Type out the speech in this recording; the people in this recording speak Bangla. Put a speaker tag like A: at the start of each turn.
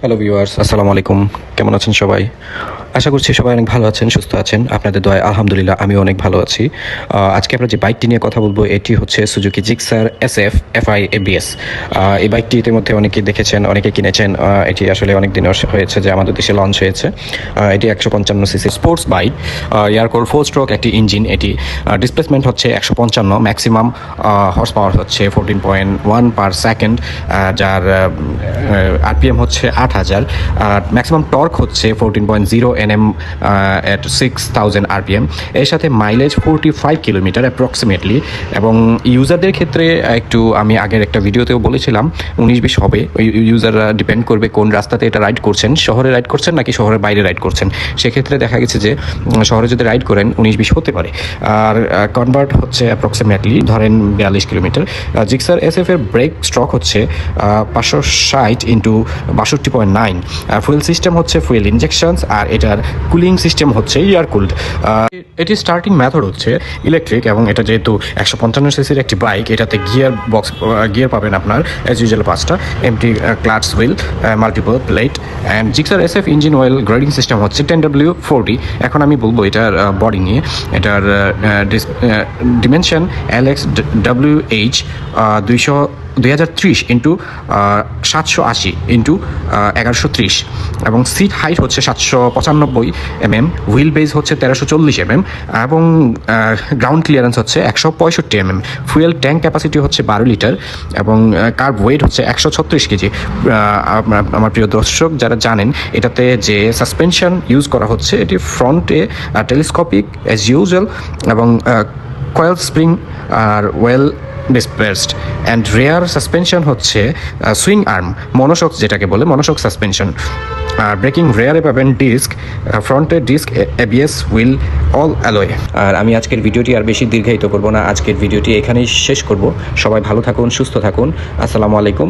A: হ্যালো ভিউয়ার্স, আসসালামু আলাইকুম। কেমন আছেন সবাই? আশা করছি সবাই অনেক ভালো আছেন, সুস্থ আছেন। আপনাদের দয়ায় আলহামদুলিল্লাহ আমিও অনেক ভালো আছি। আজকে আমরা যে বাইকটি নিয়ে কথা বলবো এটি হচ্ছে Suzuki Gixxer SF FI ABS। এই বাইকটি ইতিমধ্যে অনেকেই দেখেছেন, অনেকে কিনেছেন। এটি আসলে অনেক দিন হয়েছে যে আমাদের দেশে লঞ্চ হয়েছে। এটি 155 সিসি স্পোর্টস বাইক, এয়ারকোর 4 স্ট্রোক একটি ইঞ্জিন। এটি ডিসপ্লেসমেন্ট হচ্ছে 155, ম্যাক্সিমাম হর্স পাওয়ার হচ্ছে 14.1 পার সেকেন্ড, যার আরপিএম হচ্ছে 8000, আর ম্যাক্সিমাম টর্ক হচ্ছে 14.0 Nm at 6000 RPM। এর সাথে মাইলেজ 45 কিলোমিটার অ্যাপ্রক্সিমেটলি। এবং ইউজারদের ক্ষেত্রে একটু আমি আগের একটা ভিডিওতেও বলেছিলাম 19-20 হবে। ওই ইউজাররা ডিপেন্ড করবে কোন রাস্তাতে এটা রাইড করছেন, শহরে রাইড করছেন নাকি শহরের বাইরে রাইড করছেন। সেক্ষেত্রে দেখা গেছে যে শহরে যদি রাইড করেন 19-20 হতে পারে, আর কনভার্ট হচ্ছে অ্যাপ্রক্সিমেটলি ধরেন 42 কিলোমিটার। জিক্সার SF এর ব্রেক স্ট্রোক হচ্ছে 560 ইন্টু 62.9। ফুয়েল সিস্টেম হচ্ছে ফুয়েল ইনজেকশনস, আর এটার কুলিং সিস্টেম হচ্ছে এয়ার কুলড। এটি স্টার্টিং মেথড হচ্ছে ইলেকট্রিক, এবং এটা যেহেতু 155 সিসির একটি বাইক, এটাতে গিয়ার পাবেন আপনার অ্যাজ ইউজুয়াল 5টা, MT clutch wheel, multiple plate. And Gixxer SF engine oil grading system হচ্ছে 10W40। এখন আমি বলবো এটার বডি নিয়ে। এটার ডিমেনশন LXWH 2030 ইন্টু 780 ইন্টু 1130, এবং সিট হাইট হচ্ছে 795 mm, হুইল বেজ হচ্ছে 1340 mm, এবং গ্রাউন্ড ক্লিয়ারেন্স হচ্ছে 165 mm। ফুয়েল ট্যাঙ্ক ক্যাপাসিটি হচ্ছে 12 লিটার, এবং কার্ব ওয়েট হচ্ছে 136 কেজি। আমার প্রিয় দর্শক যারা জানেন, এটাতে যে সাসপেনশন ইউজ করা হচ্ছে এটি ফ্রন্টে টেলিস্কোপিক অ্যাজ ইউজুয়াল, এবং কয়েল স্প্রিং আর well displaced. And rear suspension হচ্ছে সুইং আর্ম মনোশক, যেটাকে বলে মনোশক সাসপেনশন। আর ব্রেকিং রেয়ারে পাবেন ডিস্ক, ফ্রন্টের disc, ABS, wheel all alloy. আর আমি আজকের ভিডিওটি আর বেশি দীর্ঘায়িত করব না, আজকের ভিডিওটি এখানেই শেষ করব। সবাই ভালো থাকুন, সুস্থ থাকুন। আসসালামু আলাইকুম।